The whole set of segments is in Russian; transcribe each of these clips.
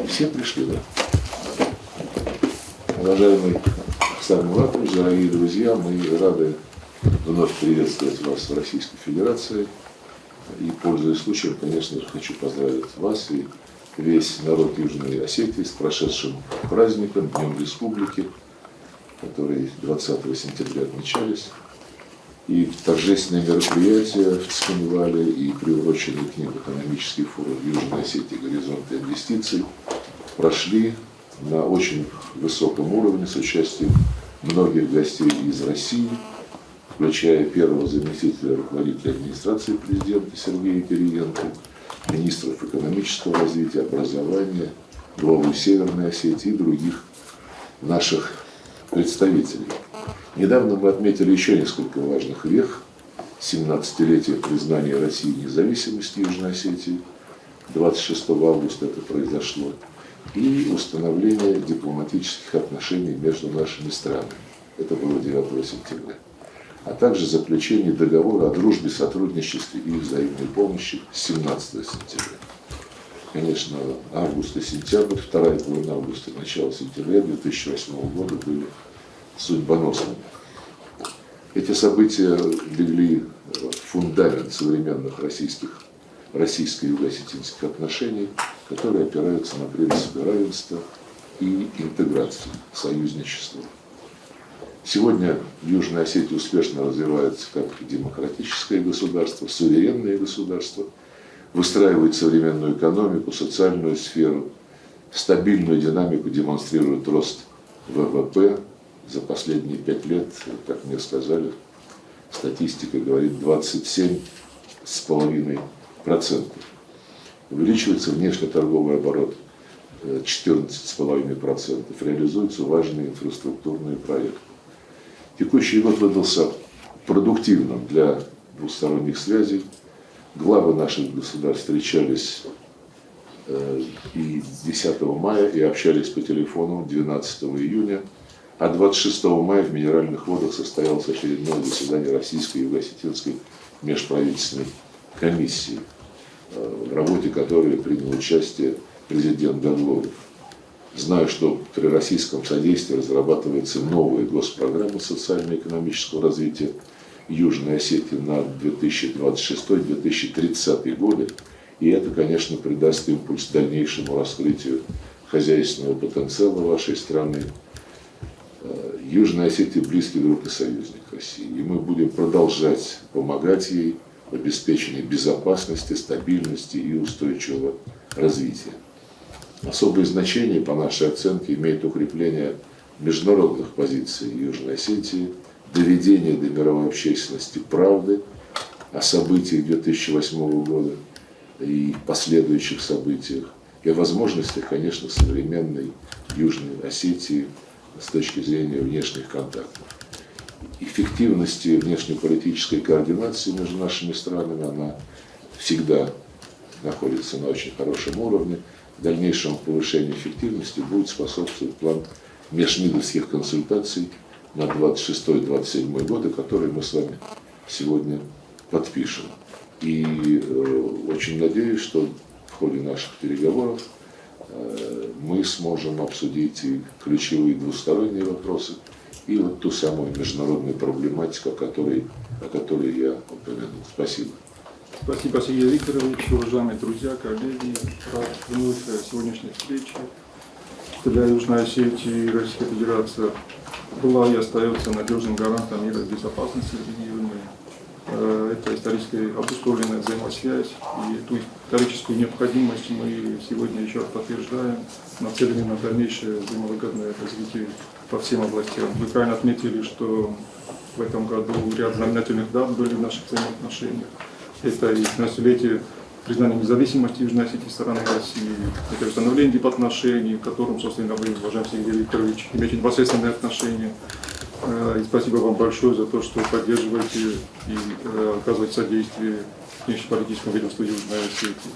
Все пришли, да? Уважаемый Александр Муратович, дорогие друзья, мы рады вновь приветствовать вас в Российской Федерации. И, пользуясь случаем, конечно же, хочу поздравить вас и весь народ Южной Осетии с прошедшим праздником, Днем Республики, который 20 сентября отмечались. И торжественные мероприятия в Цхинвале и приуроченный к ним экономический форум Южной Осетии «Горизонты инвестиций» прошли на очень высоком уровне с участием многих гостей из России, включая первого заместителя руководителя администрации президента Сергея Кириенко, министров экономического развития, образования, главу Северной Осетии и других наших представителей. Недавно мы отметили еще несколько важных вех. 17-летие признания России независимости Южной Осетии. 26 августа это произошло. И установление дипломатических отношений между нашими странами. Это было 9 сентября. А также заключение договора о дружбе, сотрудничестве и взаимной помощи 17 сентября. Конечно, август и сентябрь, вторая половина августа и начало сентября 2008 года были судьбоносными. Эти события легли в фундамент современных российско-юго-осетинских отношений, которые опираются на принципы равенства и интеграции, союзничества. Сегодня Южная Осетия успешно развивается как демократическое государство, суверенное государство, выстраивает современную экономику, социальную сферу, стабильную динамику демонстрирует рост ВВП. За последние 5 лет, как мне сказали, статистика говорит 27,5%. Увеличивается внешнеторговый оборот 14,5%. Реализуются важные инфраструктурные проекты. Текущий год выдался продуктивным для двусторонних связей. Главы наших государств встречались и 10 мая и общались по телефону 12 июня. А 26 мая в Минеральных водах состоялось очередное заседание Российской и Юго-Осетинской межправительственной комиссии, в работе которой принял участие президент Гаглоев. Знаю, что при российском содействии разрабатывается новая госпрограмма социально-экономического развития Южной Осетии на 2026-2030 годы. И это, конечно, придаст импульс дальнейшему раскрытию хозяйственного потенциала вашей страны. Южная Осетия – близкий друг и союзник России. И мы будем продолжать помогать ей в обеспечении безопасности, стабильности и устойчивого развития. Особое значение, по нашей оценке, имеет укрепление международных позиций Южной Осетии, доведение до мировой общественности правды о событиях 2008 года и последующих событиях, и о возможностях, конечно, современной Южной Осетии с точки зрения внешних контактов. Эффективности внешнеполитической координации между нашими странами, она всегда находится на очень хорошем уровне. Дальнейшему повышению эффективности будет способствовать план межмидовских консультаций на 26-27 годы, который мы с вами сегодня подпишем. И очень надеюсь, что в ходе наших переговоров мы сможем обсудить и ключевые двусторонние вопросы, и вот ту самую международную проблематику, о которой я упомянул. Спасибо. Спасибо, Сергей Викторович, уважаемые друзья, коллеги. Рад вновь сегодняшней встречи. Для Южной Осетии Российская Федерация была и остается надежным гарантом мира и безопасности в регионе. Это исторически обусловленная взаимосвязь, и эту историческую необходимость мы сегодня еще раз подтверждаем, нацелены на дальнейшее взаимовыгодное развитие по всем областям. Вы правильно отметили, что в этом году ряд знаменательных дат были в наших взаимоотношениях. Это и 15-летие признания независимости Южной Осетии стороны России, это установление дипотношений, к которым, собственно, вы, уважаемый Сергей Викторович, имеете непосредственное отношение. И спасибо вам большое за то, что поддерживаете и оказываете содействие внешнеполитическому ведомству Южной Осетии.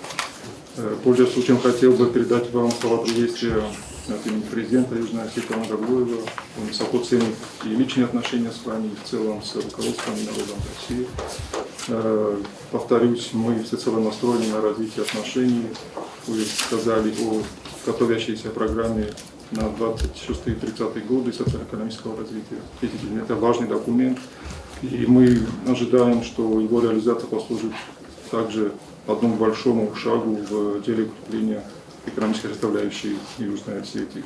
Пользуясь случаем, хотел бы передать вам слова приветствия от имени президента Южной Осетии Гаглоева. Он высоко ценит и личные отношения с вами, и в целом с руководством и народом России. Повторюсь, мы всецело настроены на развитие отношений. Вы сказали о готовящейся программе на 26-30 годы социально-экономического развития. Это важный документ, и мы ожидаем, что его реализация послужит также одному большому шагу в деле укрепления экономической составляющей Южной Осетии.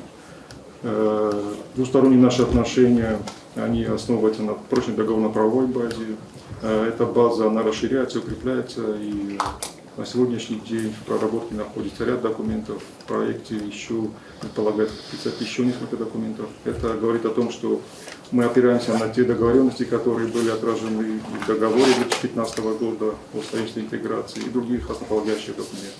Двусторонние наши отношения, они основываются на прочной договорно-правовой базе. Эта база, она расширяется, укрепляется, и на сегодняшний день в проработке находится ряд документов, в проекте еще предполагается подписать еще несколько документов. Это говорит о том, что мы опираемся на те договоренности, которые были отражены в договоре 2015 года о строительстве интеграции и других основополагающих документов.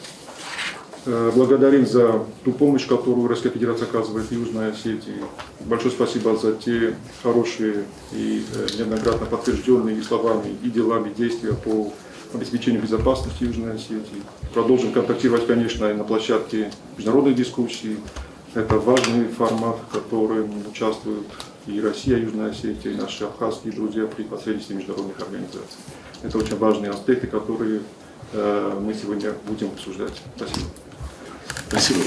Благодарим за ту помощь, которую Российская Федерация оказывает Южной Осетии. Большое спасибо за те хорошие и неоднократно подтвержденные и словами, и делами действия по обеспечению безопасности Южной Осетии. Продолжим контактировать, конечно, и на площадке международных дискуссий. Это важный формат, в котором участвуют и Россия, и Южная Осетия, и наши абхазские друзья при посредничестве международных организаций. Это очень важные аспекты, которые мы сегодня будем обсуждать. Спасибо. Спасибо.